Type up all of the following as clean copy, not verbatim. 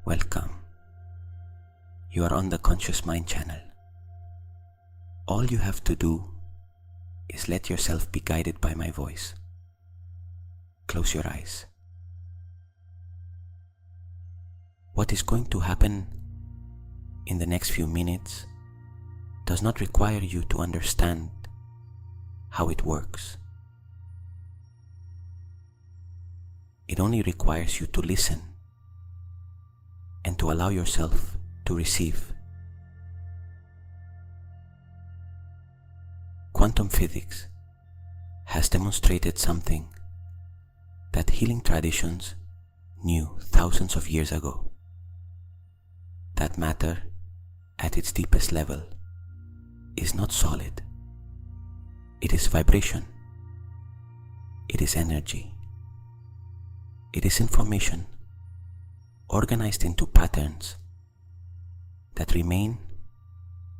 Welcome. You are on the Conscious Mind channel. All you have to do is let yourself be guided by my voice. Close your eyes. What is going to happen in the next few minutes does not require you to understand how it works. It only requires you to listen and to allow yourself to receive. Quantum physics has demonstrated something that healing traditions knew thousands of years ago. That matter, at its deepest level, is not solid. It is vibration. It is energy. It is information organized into patterns that remain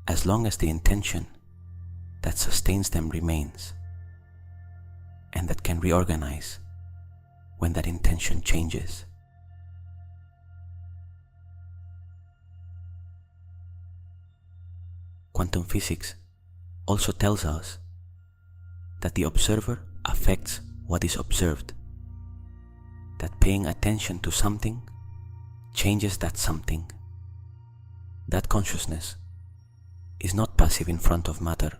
as long as the intention that sustains them remains, and that can reorganize when that intention changes. Quantum physics also tells us that the observer affects what is observed, that paying attention to something changes that something. That consciousness is not passive in front of matter,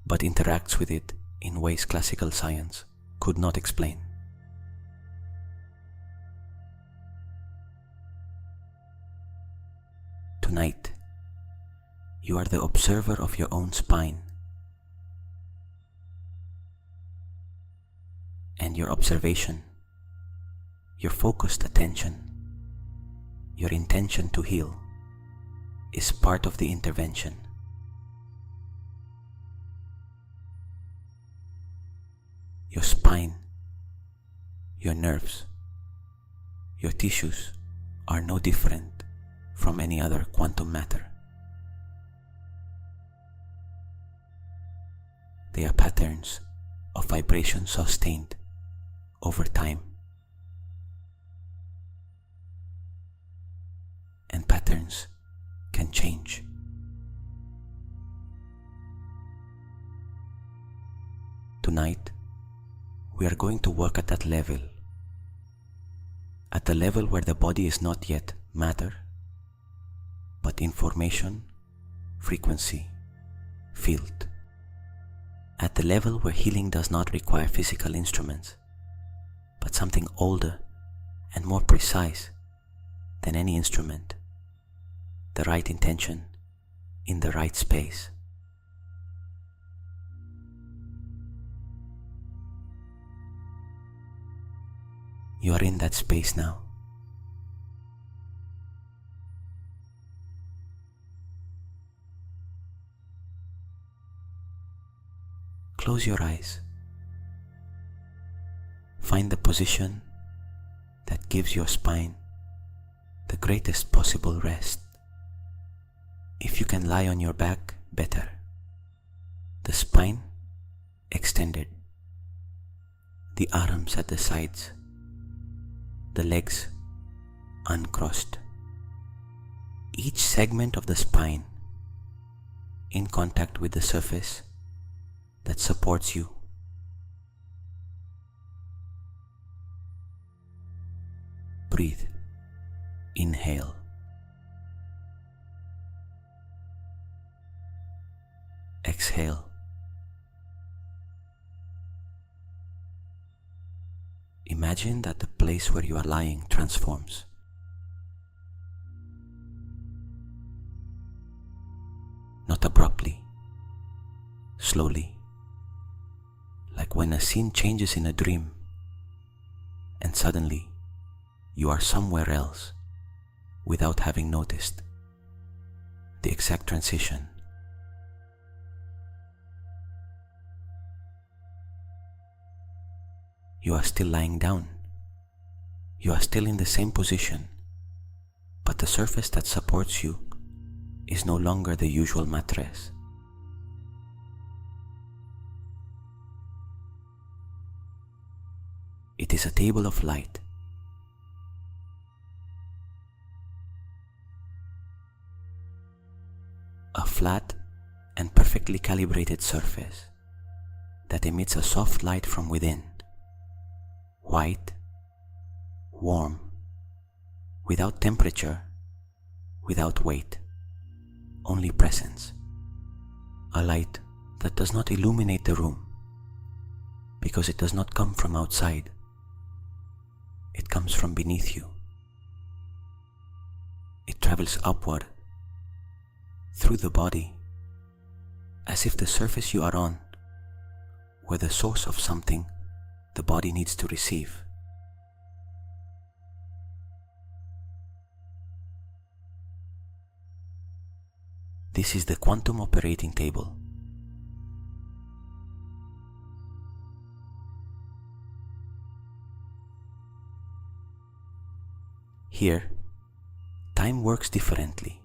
but interacts with it in ways classical science could not explain. Tonight, you are the observer of your own spine, and your observation, your focused attention, your intention to heal is part of the intervention. Your spine, your nerves, your tissues are no different from any other quantum matter. They are patterns of vibration sustained over time. And patterns can change. Tonight, we are going to work at that level, at the level where the body is not yet matter, but information, frequency, field. At the level where healing does not require physical instruments, but something older and more precise than any instrument, the right intention in the right space. You are in that space now. Close your eyes. Find the position that gives your spine the greatest possible rest. If you can lie on your back, better. The spine extended, the arms at the sides, the legs uncrossed. Each segment of the spine in contact with the surface that supports you. Breathe. Inhale. Exhale. Imagine that the place where you are lying transforms. Not abruptly, slowly, like when a scene changes in a dream, and suddenly you are somewhere else without having noticed the exact transition. You are still lying down. You are still in the same position, but the surface that supports you is no longer the usual mattress. It is a table of light. flat and perfectly calibrated surface that emits a soft light from within, white, warm, without temperature, without weight, only presence. A light that does not illuminate the room, because it does not come from outside. It comes from beneath you. It travels upward, through the body, as if the surface you are on were the source of something the body needs to receive. This is the quantum operating table. Here, time works differently.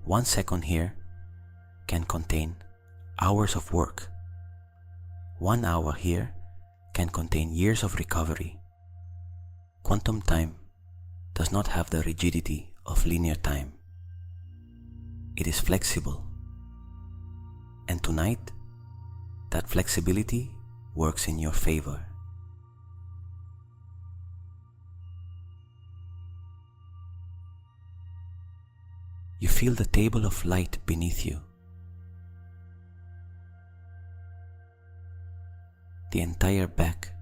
One second here can contain hours of work. 1 hour here can contain years of recovery. Quantum time does not have the rigidity of linear time. It is flexible. And tonight, that flexibility works in your favor. You feel the table of light beneath you. The entire back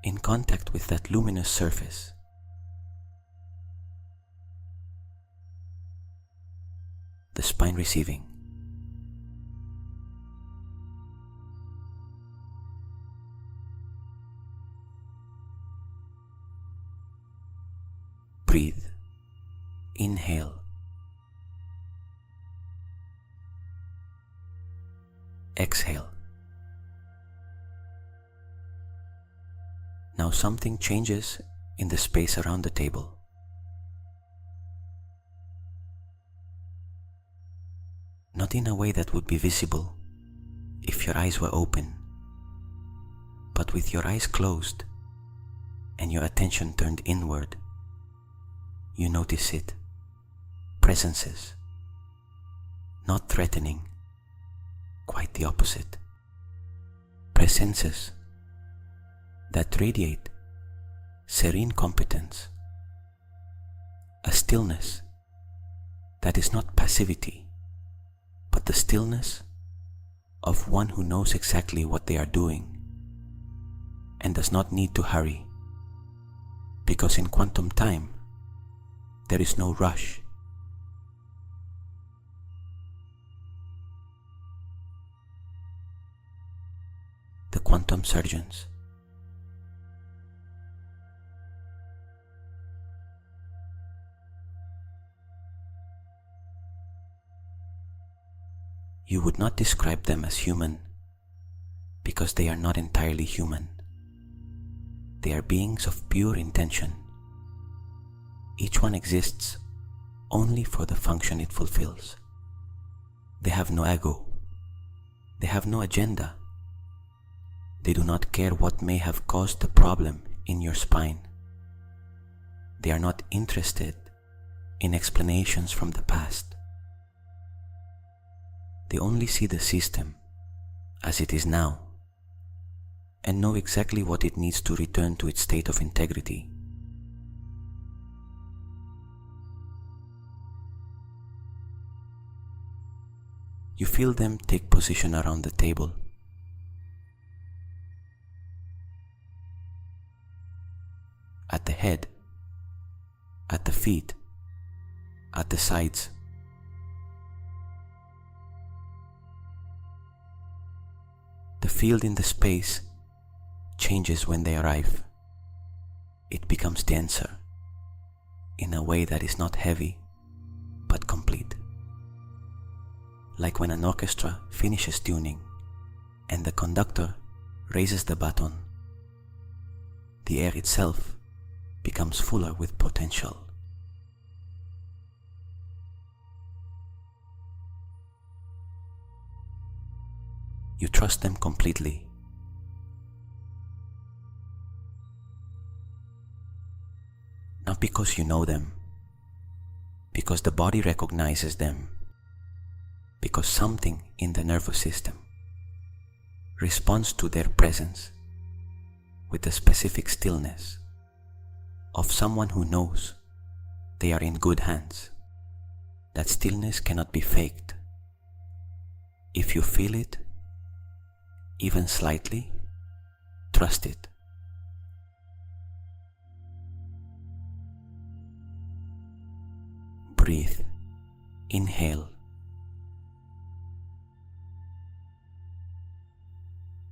in contact with that luminous surface. The spine receiving. Breathe. Inhale. Exhale. Now something changes in the space around the table. Not in a way that would be visible if your eyes were open, but with your eyes closed and your attention turned inward, you notice it. Presences. Not threatening, quite the opposite. Presences that radiate serene competence, a stillness that is not passivity, but the stillness of one who knows exactly what they are doing and does not need to hurry, because in quantum time there is no rush. The quantum surgeons. You would not describe them as human because they are not entirely human. They are beings of pure intention. Each one exists only for the function it fulfills. They have no ego. They have no agenda. They do not care what may have caused the problem in your spine. They are not interested in explanations from the past. They only see the system as it is now and know exactly what it needs to return to its state of integrity. You feel them take position around the table. At the head, at the feet, at the sides. The field in the space changes when they arrive. It becomes denser, in a way that is not heavy, but complete. Like when an orchestra finishes tuning and the conductor raises the baton, the air itself becomes fuller with potential. You trust them completely. Now because you know them, because the body recognizes them, because something in the nervous system responds to their presence with the specific stillness of someone who knows they are in good hands. That stillness cannot be faked. If you feel it, even slightly, trust it. Breathe. Inhale.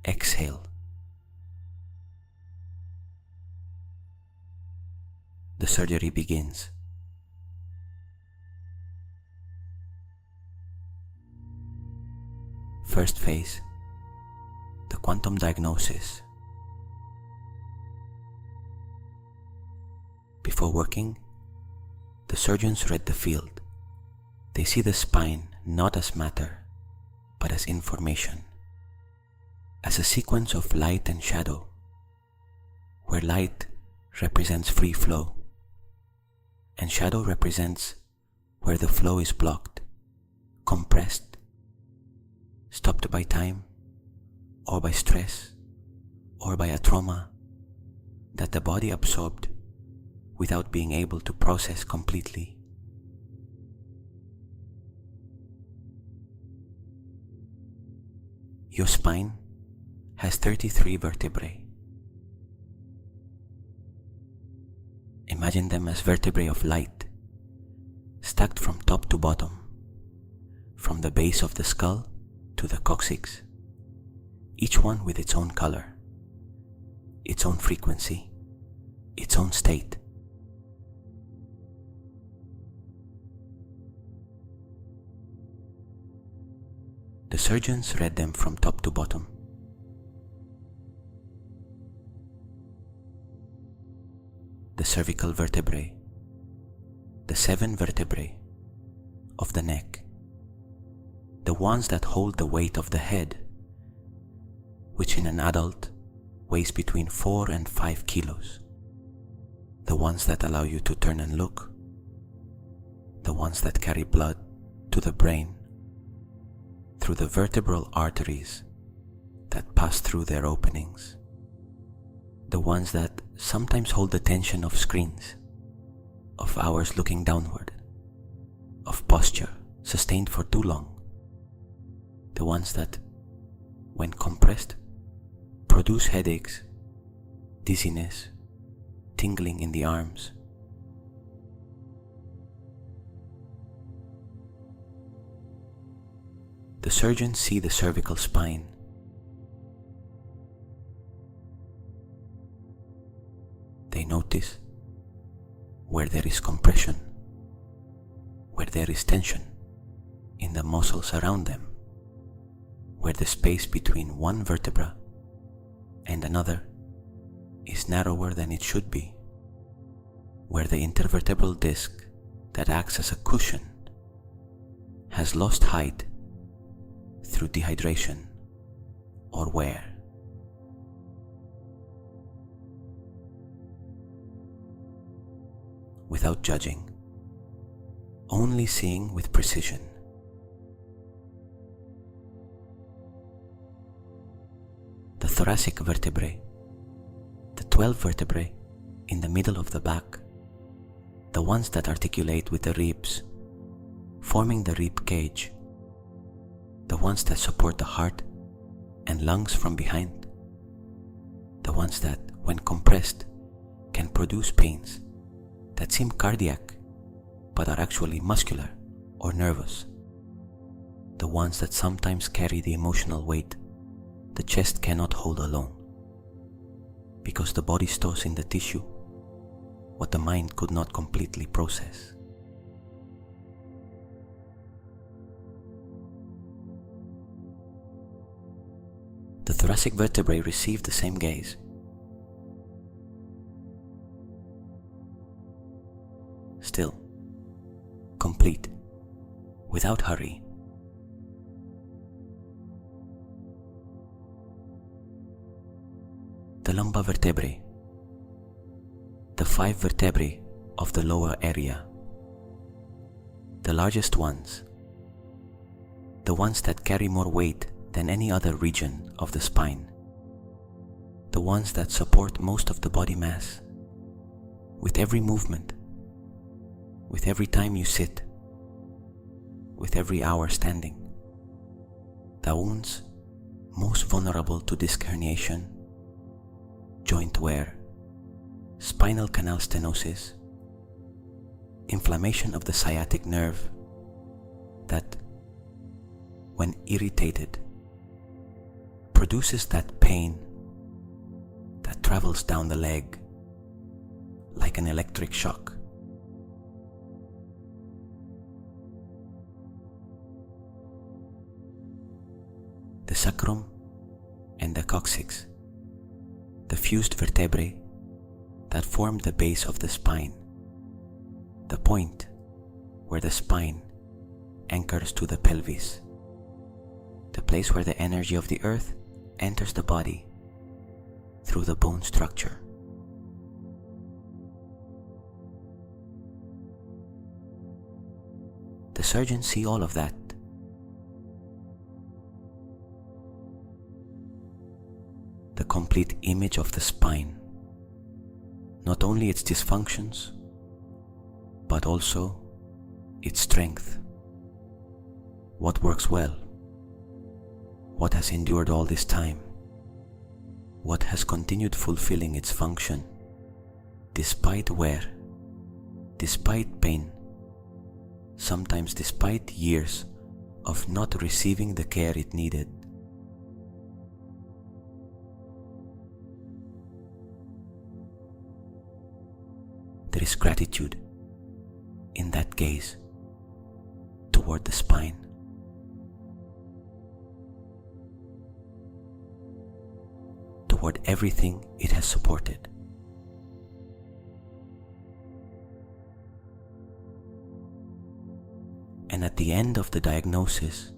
Exhale. The surgery begins. First phase, the quantum diagnosis. Before working, the surgeons read the field. They see the spine not as matter, but as information, as a sequence of light and shadow, where light represents free flow, and shadow represents where the flow is blocked, compressed, stopped by time, or by stress, or by a trauma that the body absorbed without being able to process completely. Your spine has 33 vertebrae. Imagine them as vertebrae of light, stacked from top to bottom, from the base of the skull to the coccyx, each one with its own color, its own frequency, its own state. The surgeons read them from top to bottom. The cervical vertebrae, the 7 vertebrae of the neck, the ones that hold the weight of the head, which in an adult weighs between 4 and 5 kilos, the ones that allow you to turn and look, the ones that carry blood to the brain through the vertebral arteries that pass through their openings, the ones that sometimes hold the tension of screens, of hours looking downward, of posture sustained for too long, the ones that, when compressed, produce headaches, dizziness, tingling in the arms. The surgeons see the cervical spine. They notice where there is compression, where there is tension in the muscles around them, where the space between one vertebra and another is narrower than it should be, where the intervertebral disc that acts as a cushion has lost height through dehydration or wear. Without judging, only seeing with precision. The thoracic vertebrae, the 12 vertebrae in the middle of the back, the ones that articulate with the ribs, forming the rib cage, the ones that support the heart and lungs from behind, the ones that, when compressed, can produce pains that seem cardiac but are actually muscular or nervous, the ones that sometimes carry the emotional weight the chest cannot hold alone, because the body stores in the tissue what the mind could not completely process. The thoracic vertebrae receive the same gaze. Still, complete, without hurry. The lumbar vertebrae, the 5 vertebrae of the lower area, the largest ones, the ones that carry more weight than any other region of the spine, the ones that support most of the body mass. With every movement, with every time you sit, with every hour standing, the wounds most vulnerable to disc herniation, joint wear, spinal canal stenosis, inflammation of the sciatic nerve that, when irritated, produces that pain that travels down the leg like an electric shock. The sacrum and the coccyx, the fused vertebrae that form the base of the spine, the point where the spine anchors to the pelvis, the place where the energy of the earth enters the body through the bone structure. The surgeons see all of that. The complete image of the spine, not only its dysfunctions, but also its strength. What works well? What has endured all this time? What has continued fulfilling its function despite wear, despite pain, sometimes despite years of not receiving the care it needed? There is gratitude in that gaze toward the spine. Toward everything it has supported. And at the end of the diagnosis,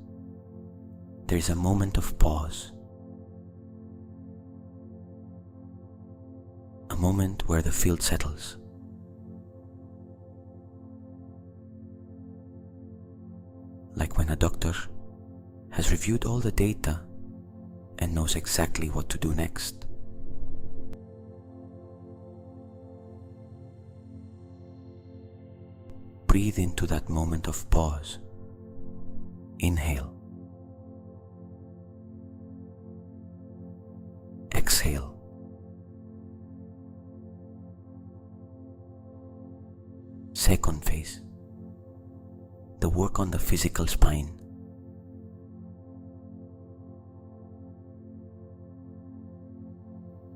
there is a moment of pause. A moment where the field settles. Like when a doctor has reviewed all the data and knows exactly what to do next. Breathe into that moment of pause. Inhale. Exhale. Second phase. The work on the physical spine.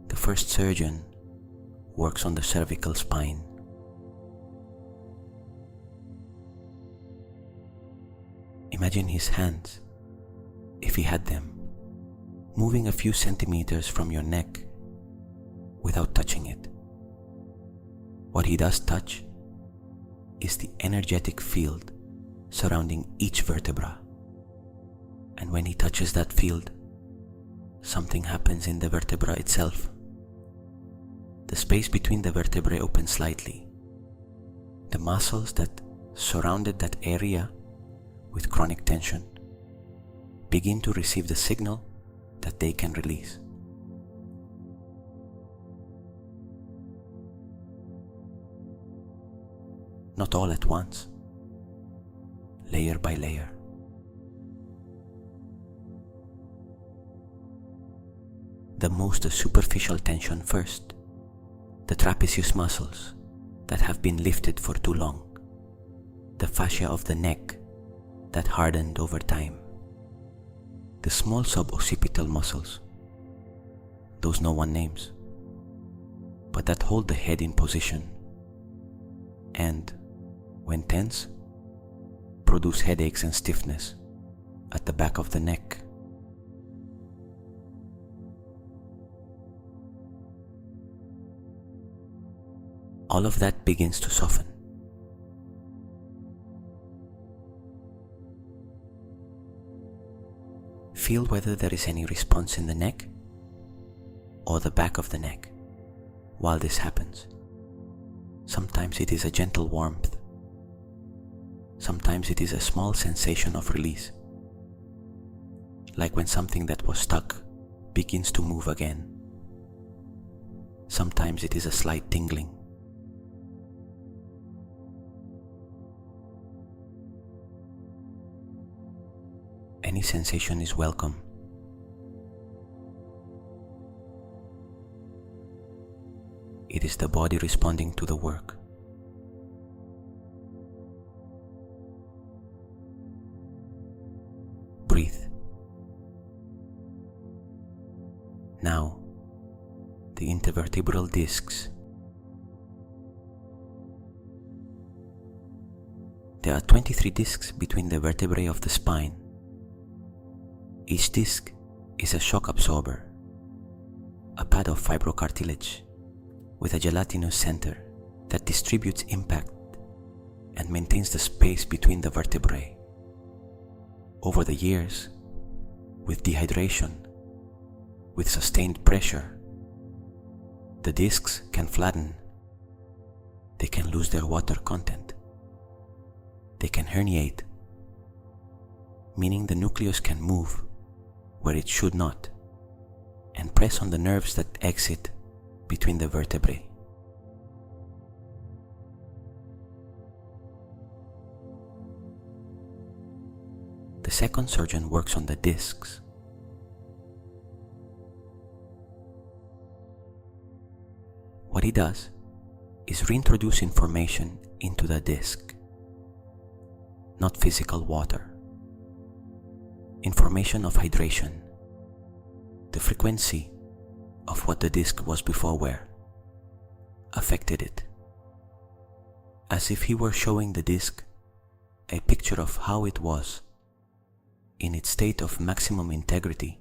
The first surgeon works on the cervical spine. Imagine his hands, if he had them, moving a few centimeters from your neck without touching it. What he does touch is the energetic field surrounding each vertebra. And when he touches that field, something happens in the vertebra itself. The space between the vertebrae opens slightly. The muscles that surrounded that area with chronic tension begin to receive the signal that they can release. Not all at once, layer by layer. The most superficial tension first, the trapezius muscles that have been lifted for too long, the fascia of the neck that hardened over time, the small suboccipital muscles, those no one names, but that hold the head in position and, when tense, produce headaches and stiffness at the back of the neck. All of that begins to soften. Feel whether there is any response in the neck or the back of the neck while this happens. Sometimes it is a gentle warmth. Sometimes it is a small sensation of release, like when something that was stuck begins to move again. Sometimes it is a slight tingling. Any sensation is welcome. It is the body responding to the work. Breathe. Now, the intervertebral discs. There are 23 discs between the vertebrae of the spine. Each disc is a shock absorber, a pad of fibrocartilage with a gelatinous center that distributes impact and maintains the space between the vertebrae. Over the years, with dehydration, with sustained pressure, the discs can flatten, they can lose their water content, they can herniate, meaning the nucleus can move where it should not and press on the nerves that exit between the vertebrae. The second surgeon works on the discs. What he does is reintroduce information into the disc, not physical water. Information of hydration, the frequency of what the disc was before where affected it, as if he were showing the disc a picture of how it was in its state of maximum integrity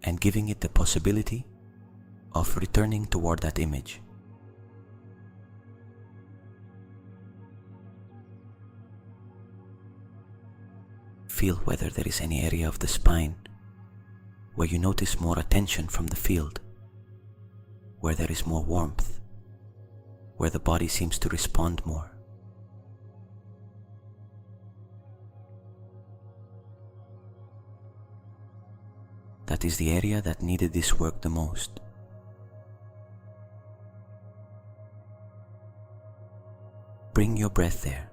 and giving it the possibility of returning toward that image. Feel whether there is any area of the spine where you notice more attention from the field, where there is more warmth, where the body seems to respond more. That is the area that needed this work the most. Bring your breath there.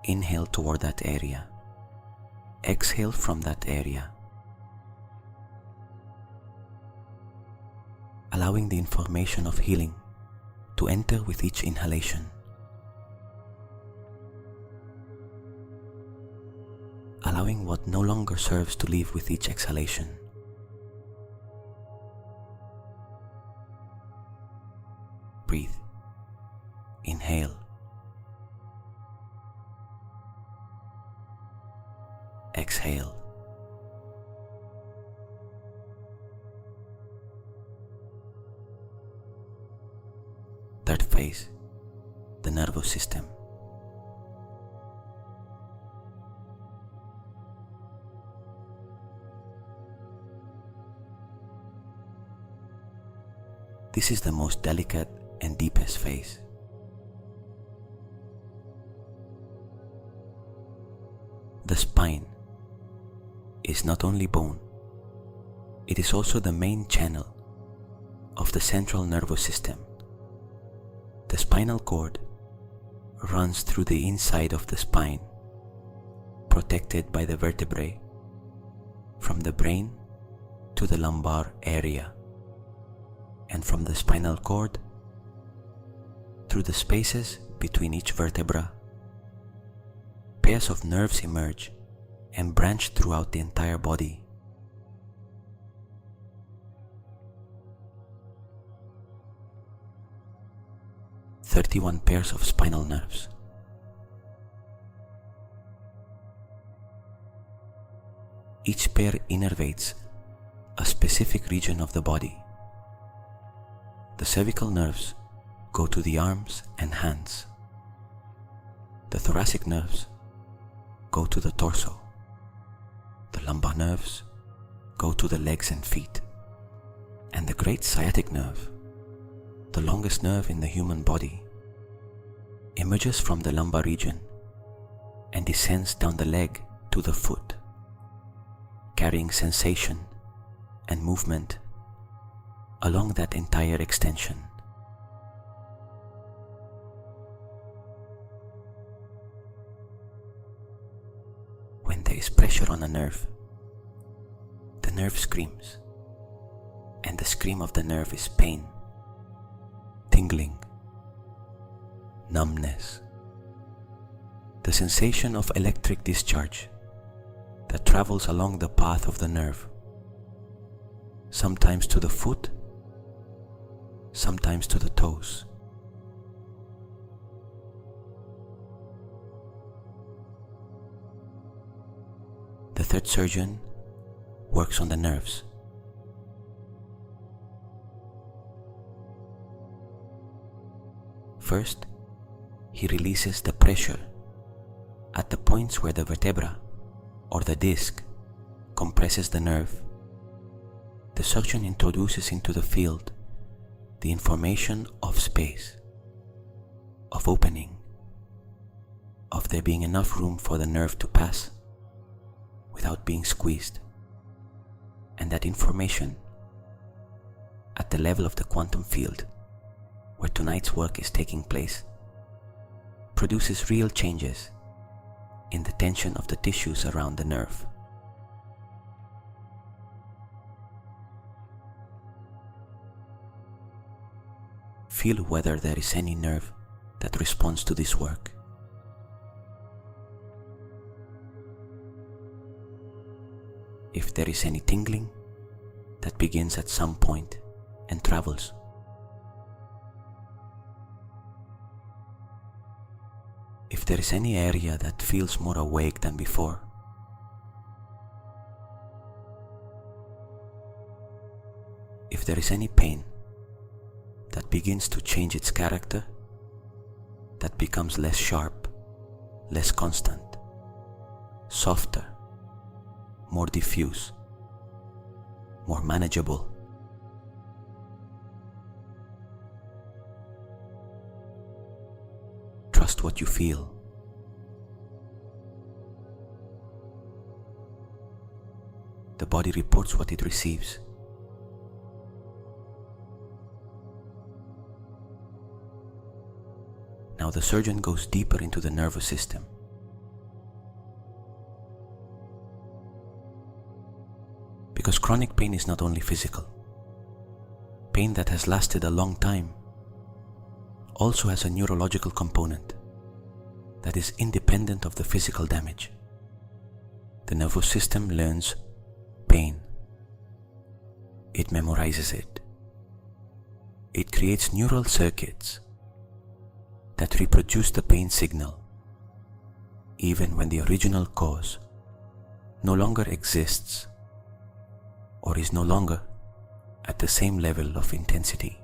Inhale toward that area. Exhale from that area. Allowing the information of healing to enter with each inhalation. Allowing what no longer serves to leave with each exhalation. Breathe. Inhale. Exhale. Third phase, the nervous system. This is the most delicate and deepest phase. The spine is not only bone, it is also the main channel of the central nervous system. The spinal cord runs through the inside of the spine, protected by the vertebrae, from the brain to the lumbar area, and from the spinal cord through the spaces between each vertebra. Pairs of nerves emerge and branch throughout the entire body. "31 pairs of spinal nerves. Each pair innervates a specific region of the body. The cervical nerves go to the arms and hands. The thoracic nerves go to the torso. The lumbar nerves go to the legs and feet. And the great sciatic nerve the longest nerve in the human body, emerges from the lumbar region and descends down the leg to the foot, carrying sensation and movement along that entire extension. When there is pressure on a nerve, the nerve screams, and the scream of the nerve is pain, tingling, numbness, the sensation of electric discharge that travels along the path of the nerve, sometimes to the foot, sometimes to the toes. The third surgeon works on the nerves. First, he releases the pressure at the points where the vertebra or the disc compresses the nerve. The surgeon introduces into the field the information of space, of opening, of there being enough room for the nerve to pass without being squeezed. And that information, at the level of the quantum field, where tonight's work is taking place, produces real changes in the tension of the tissues around the nerve. Feel whether there is any nerve that responds to this work. If there is any tingling that begins at some point and travels. If there is any area that feels more awake than before. If there is any pain that begins to change its character, that becomes less sharp, less constant, softer, more diffuse, more manageable. Trust what you feel. The body reports what it receives. Now the surgeon goes deeper into the nervous system. Because chronic pain is not only physical. Pain that has lasted a long time also has a neurological component that is independent of the physical damage. The nervous system learns pain. It memorizes it. It creates neural circuits that reproduce the pain signal even when the original cause no longer exists or is no longer at the same level of intensity.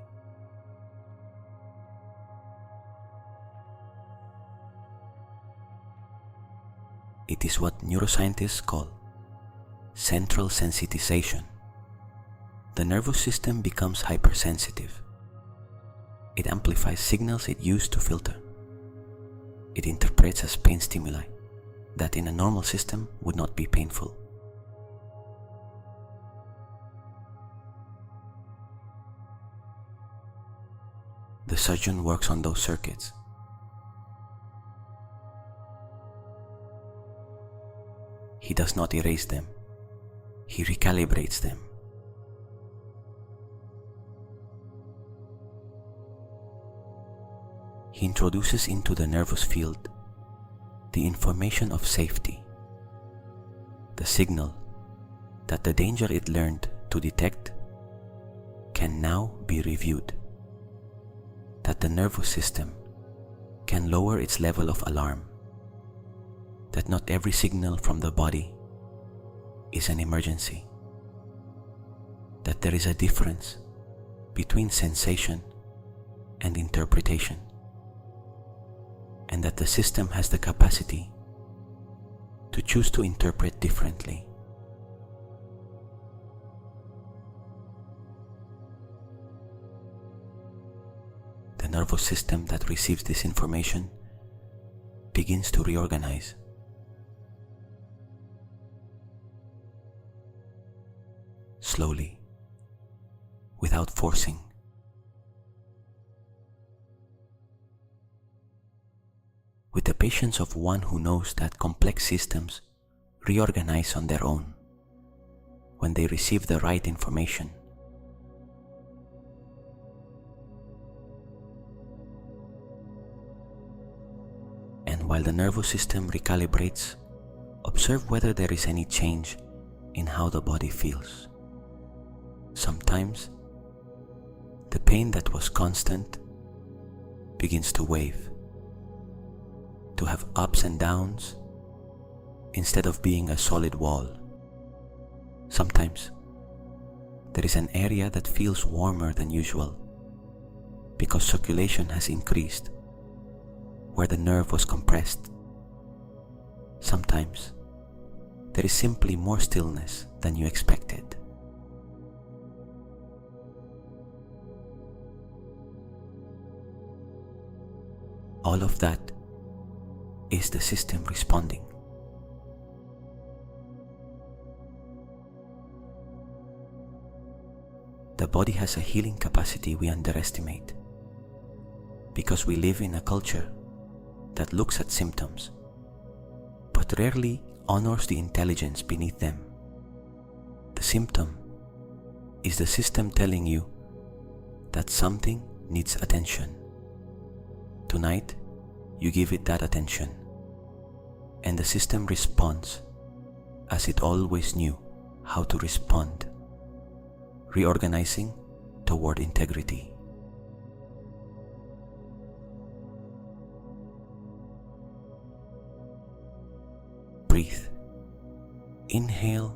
It is what neuroscientists call central sensitization. The nervous system becomes hypersensitive. It amplifies signals it used to filter. It interprets as pain stimuli that in a normal system would not be painful. The surgeon works on those circuits. He does not erase them. He recalibrates them. He introduces into the nervous field the information of safety, the signal that the danger it learned to detect can now be reviewed, that the nervous system can lower its level of alarm, that not every signal from the body is an emergency, that there is a difference between sensation and interpretation, and that the system has the capacity to choose to interpret differently. nervous system that receives this information begins to reorganize. Slowly, without forcing. With the patience of one who knows that complex systems reorganize on their own when they receive the right information. And while the nervous system recalibrates, observe whether there is any change in how the body feels. Sometimes, the pain that was constant begins to wave, to have ups and downs instead of being a solid wall. Sometimes, there is an area that feels warmer than usual because circulation has increased where the nerve was compressed. Sometimes, there is simply more stillness than you expected. All of that is the system responding. The body has a healing capacity we underestimate because we live in a culture that looks at symptoms but rarely honors the intelligence beneath them. The symptom is the system telling you that something needs attention. Tonight, you give it that attention, and the system responds as it always knew how to respond, reorganizing toward integrity. Breathe. Inhale.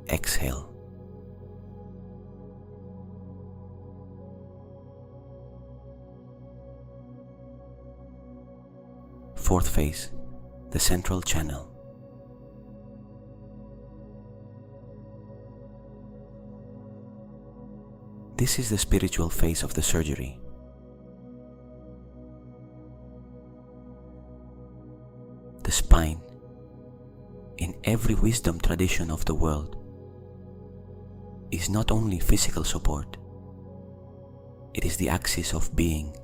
Exhale. Fourth phase, the central channel. This is the spiritual phase of the surgery. The spine, in every wisdom tradition of the world, is not only physical support, it is the axis of being.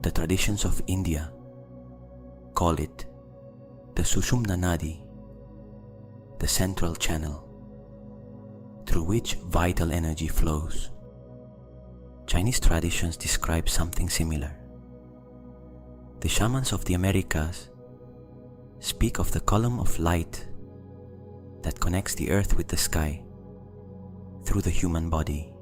The traditions of India call it the Sushumna Nadi, the central channel, through which vital energy flows. Chinese traditions describe something similar. The shamans of the Americas speak of the column of light that connects the earth with the sky through the human body.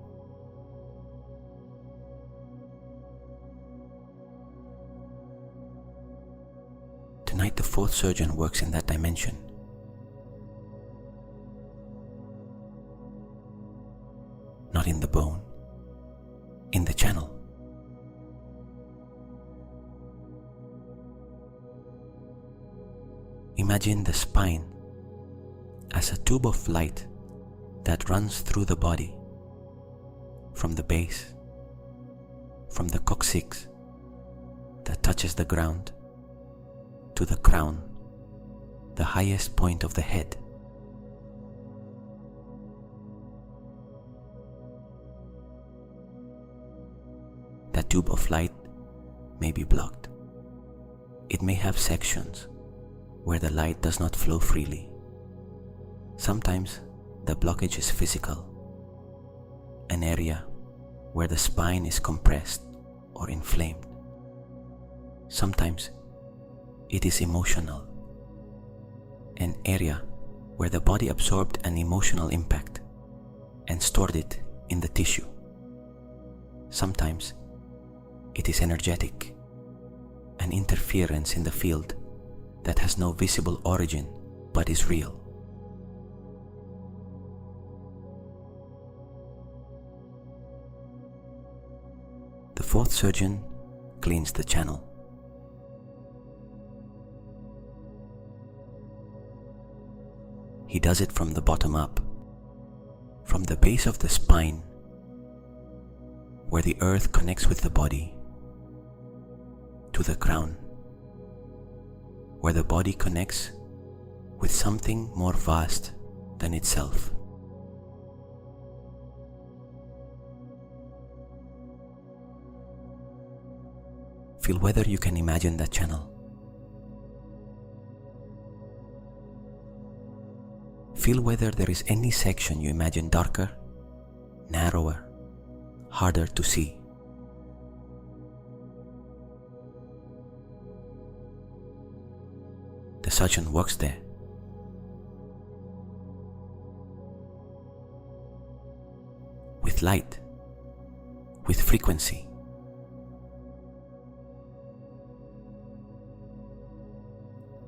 Tonight, the fourth surgeon works in that dimension. Not in the bone, in the channel. Imagine the spine as a tube of light that runs through the body, from the base, from the coccyx that touches the ground, to the crown, the highest point of the head. That tube of light may be blocked. It may have sections where the light does not flow freely. Sometimes the blockage is physical, an area where the spine is compressed or inflamed. Sometimes it is emotional, an area where the body absorbed an emotional impact and stored it in the tissue. Sometimes it is energetic, an interference in the field that has no visible origin but is real. The fourth surgeon cleans the channel. He does it from the bottom up, from the base of the spine, where the earth connects with the body, to the crown, where the body connects with something more vast than itself. Feel whether you can imagine that channel. Feel whether there is any section you imagine darker, narrower, harder to see. The surgeon works there. With light, with frequency.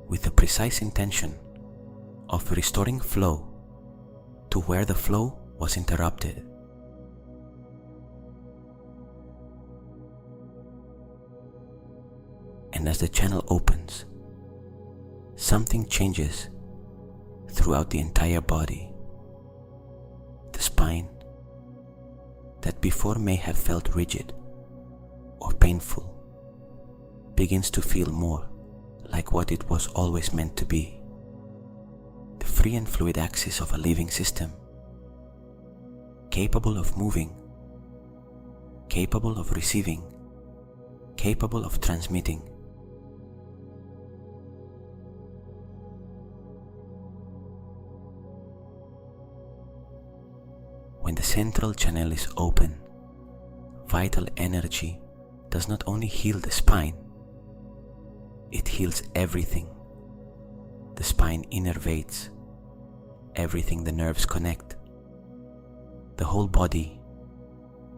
With the precise intention of restoring flow to where the flow was interrupted. And as the channel opens, something changes throughout the entire body. The spine, that before may have felt rigid or painful, begins to feel more like what it was always meant to be. The free and fluid axis of a living system, capable of moving, capable of receiving, capable of transmitting. When the central channel is open, vital energy does not only heal the spine, it heals everything. The spine innervates everything the nerves connect. The whole body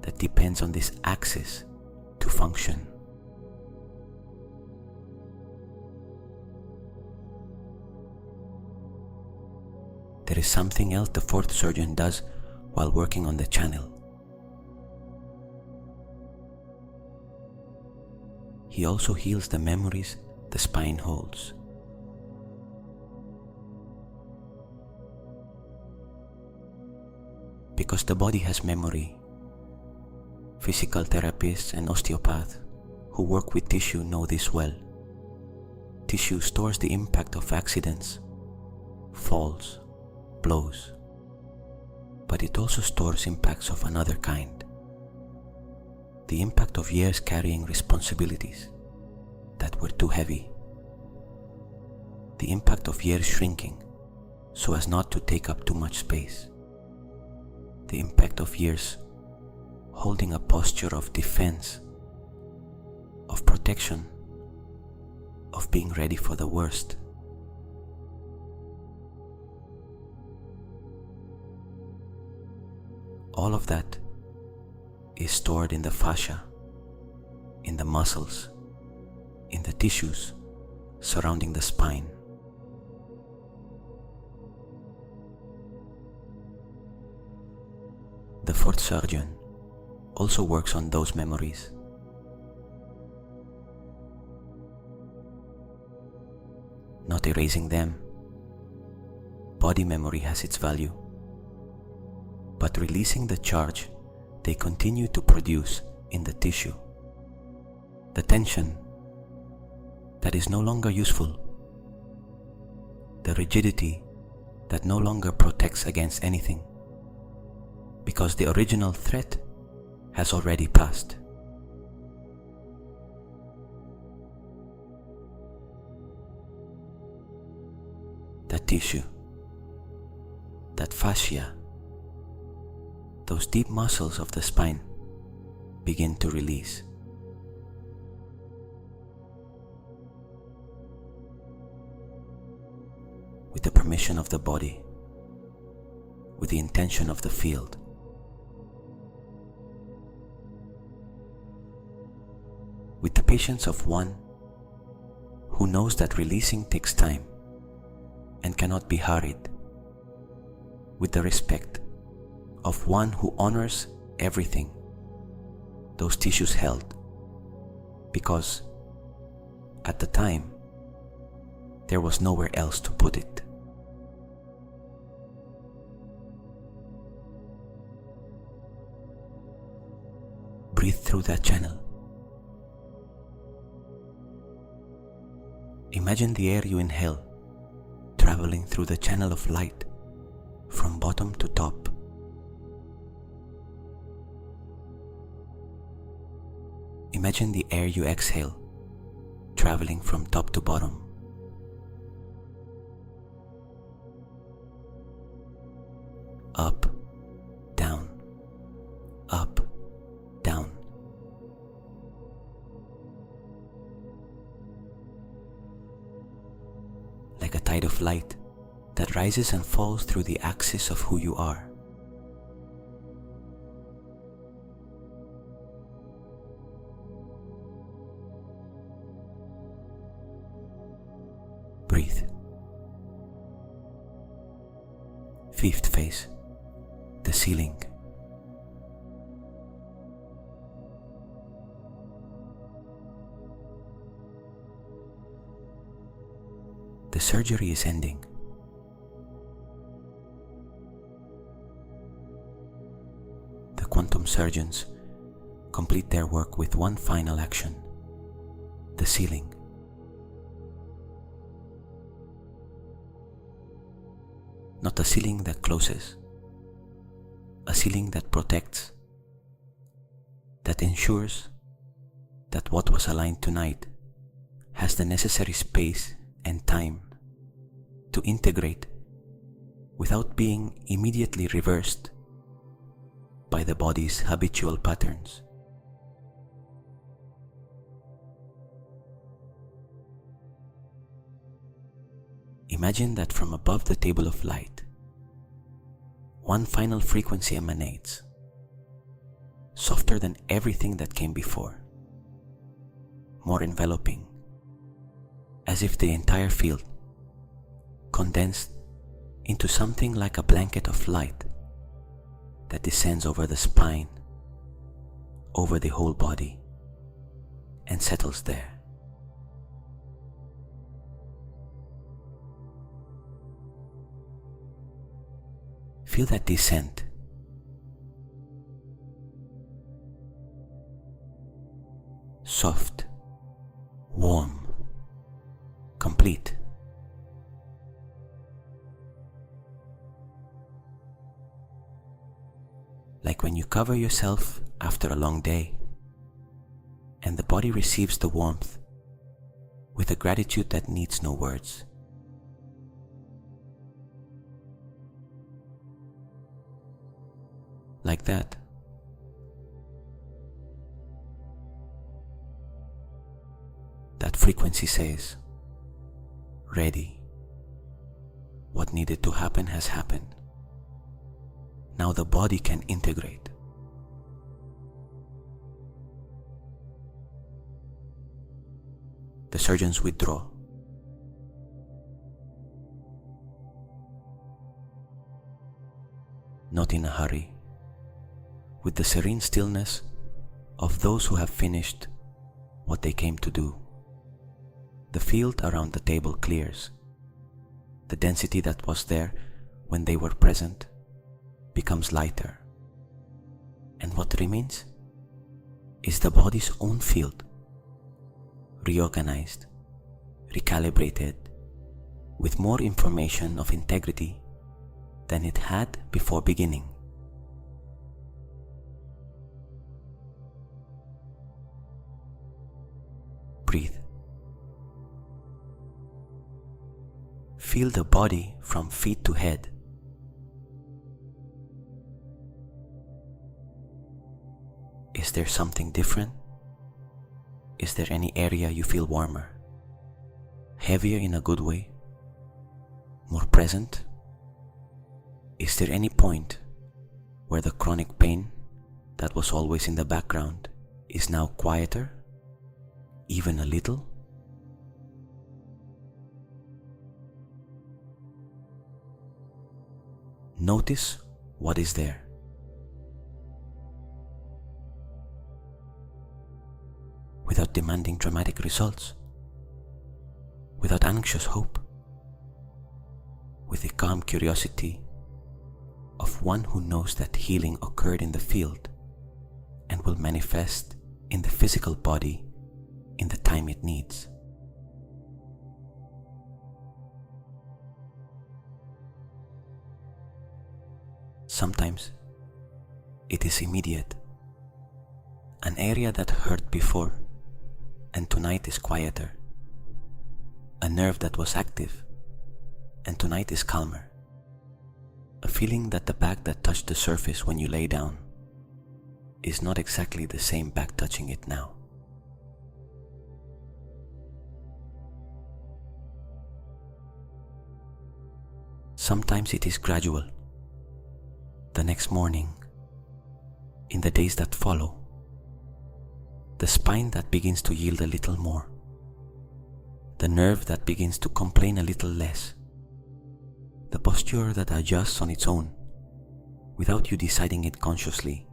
that depends on this axis to function. There is something else the fourth surgeon does while working on the channel. He also heals the memories the spine holds. Because the body has memory, physical therapists and osteopaths who work with tissue know this well. Tissue stores the impact of accidents, falls, blows, but it also stores impacts of another kind. The impact of years carrying responsibilities that were too heavy. The impact of years shrinking so as not to take up too much space. The impact of years holding a posture of defense, of protection, of being ready for the worst. All of that is stored in the fascia, in the muscles, in the tissues surrounding the spine. The fourth surgeon also works on those memories. Not erasing them. Body memory has its value, but releasing the charge they continue to produce in the tissue. The tension that is no longer useful. The rigidity that no longer protects against anything, because the original threat has already passed. That tissue, that fascia, those deep muscles of the spine begin to release. With the permission of the body, with the intention of the field. With the patience of one who knows that releasing takes time and cannot be hurried. With the respect of one who honors everything those tissues held, because at the time there was nowhere else to put it. breathe through that channel. Imagine the air you inhale traveling through the channel of light from bottom to top. Imagine the air you exhale traveling from top to bottom. Up, down, up, down. Like a tide of light that rises and falls through the axis of who you are. Breathe. Fifth phase, the ceiling. The surgery is ending. The quantum surgeons complete their work with one final action, the sealing. Not a sealing that closes, a sealing that protects, that ensures that what was aligned tonight has the necessary space and time to integrate without being immediately reversed by the body's habitual patterns. Imagine that from above the table of light, one final frequency emanates, softer than everything that came before, more enveloping, as if the entire field condensed into something like a blanket of light that descends over the spine, over the whole body, and settles there. Feel that descent. Soft, warm, complete. Like when you cover yourself after a long day and the body receives the warmth with a gratitude that needs no words. Like that. That frequency says, ready. What needed to happen has happened. Now the body can integrate. The surgeons withdraw. Not in a hurry, with the serene stillness of those who have finished what they came to do. The field around the table clears. The density that was there when they were present becomes lighter. And what remains is the body's own field, reorganized, recalibrated, with more information of integrity than it had before beginning. Breathe. Feel the body from feet to head. Is there something different? Is there any area you feel warmer, heavier in a good way, more present? Is there any point where the chronic pain that was always in the background is now quieter, even a little? Notice what is there. Without demanding dramatic results, without anxious hope, with the calm curiosity of one who knows that healing occurred in the field and will manifest in the physical body in the time it needs. Sometimes it is immediate. An area that hurt before and tonight is quieter. A nerve that was active and tonight is calmer. A feeling that the back that touched the surface when you lay down is not exactly the same back touching it now. Sometimes it is gradual. The next morning, in the days that follow, the spine that begins to yield a little more, the nerve that begins to complain a little less, the posture that adjusts on its own without you deciding it consciously.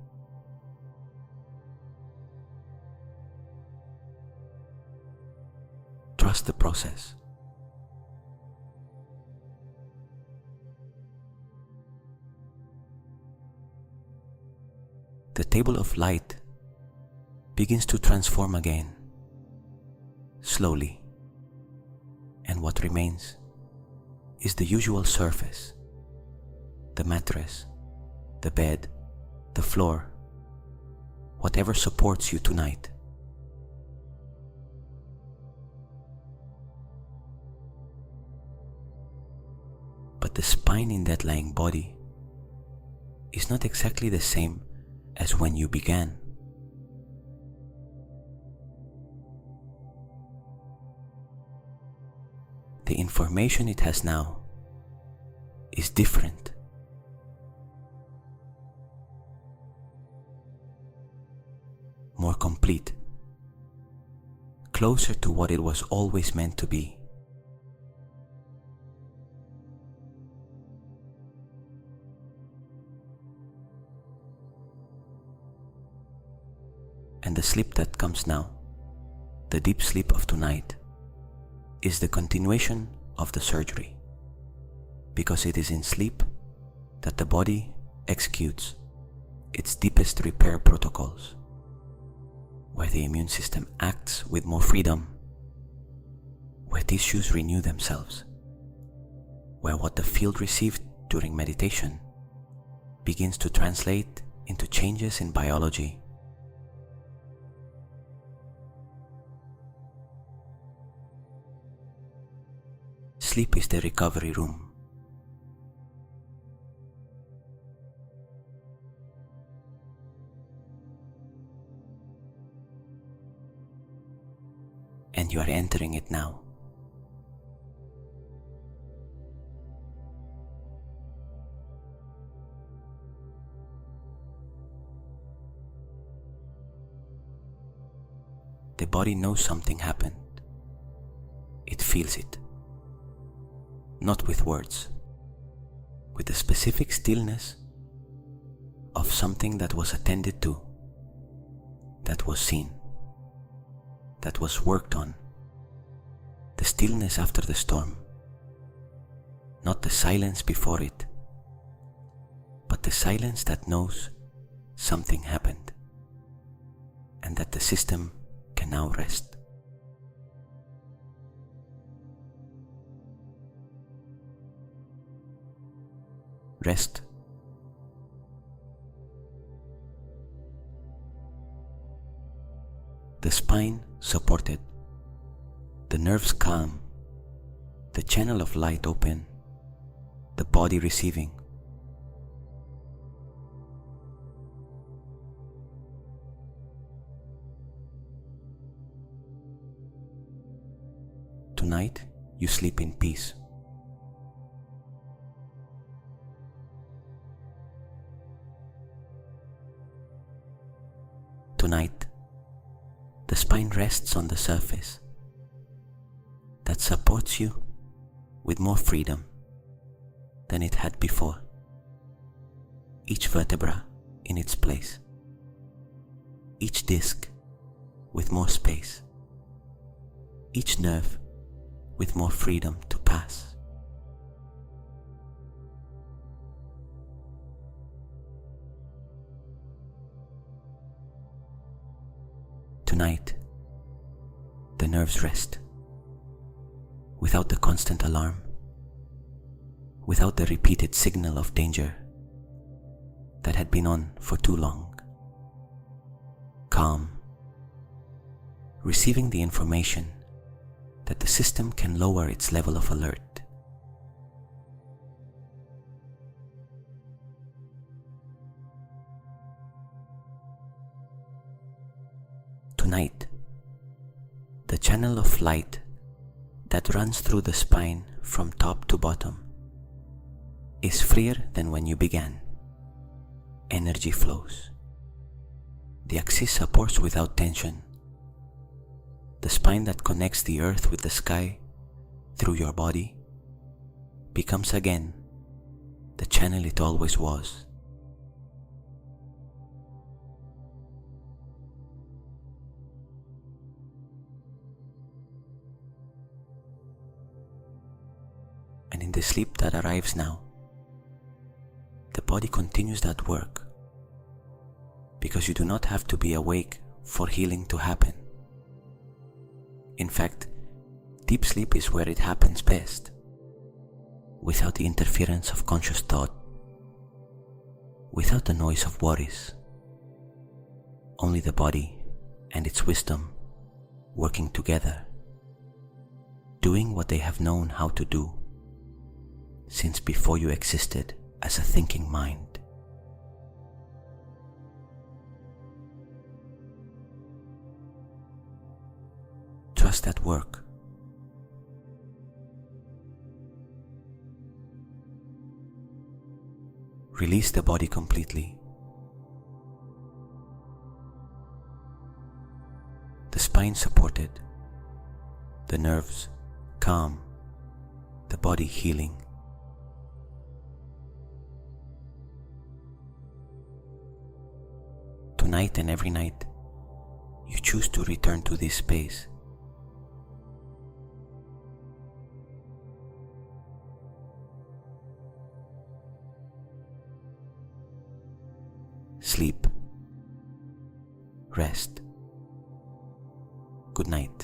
Trust the process. The table of light begins to transform again, slowly, and what remains is the usual surface, the mattress, the bed, the floor, whatever supports you tonight. But the spine in that lying body is not exactly the same as when you began. The information it has now is different. More complete, closer to what it was always meant to be. And the sleep that comes now, the deep sleep of tonight, is the continuation of the surgery, because it is in sleep that the body executes its deepest repair protocols, where the immune system acts with more freedom, where tissues renew themselves, where what the field received during meditation begins to translate into changes in biology. Sleep is the recovery room. And you are entering it now. The body knows something happened. It feels it. Not with words, with the specific stillness of something that was attended to, that was seen, that was worked on, the stillness after the storm, not the silence before it, but the silence that knows something happened and that the system can now rest. Rest. The spine supported, the nerves calm, the channel of light open, the body receiving. Tonight, you sleep in peace. Tonight, the spine rests on the surface that supports you with more freedom than it had before. Each vertebra in its place, each disc with more space, each nerve with more freedom to pass. Tonight, the nerves rest, without the constant alarm, without the repeated signal of danger that had been on for too long. Calm, receiving the information that the system can lower its level of alert. Tonight, the channel of light that runs through the spine from top to bottom is freer than when you began. Energy flows. The axis supports without tension. The spine that connects the earth with the sky through your body becomes again the channel it always was. And in the sleep that arrives now, the body continues that work, because you do not have to be awake for healing to happen. In fact, deep sleep is where it happens best, without the interference of conscious thought, without the noise of worries. Only the body and its wisdom working together, doing what they have known how to do since before you existed as a thinking mind. Trust that work. Release the body completely. The spine supported, the nerves calm, the body healing. Tonight and every night, you choose to return to this space. Sleep. Rest. Good night.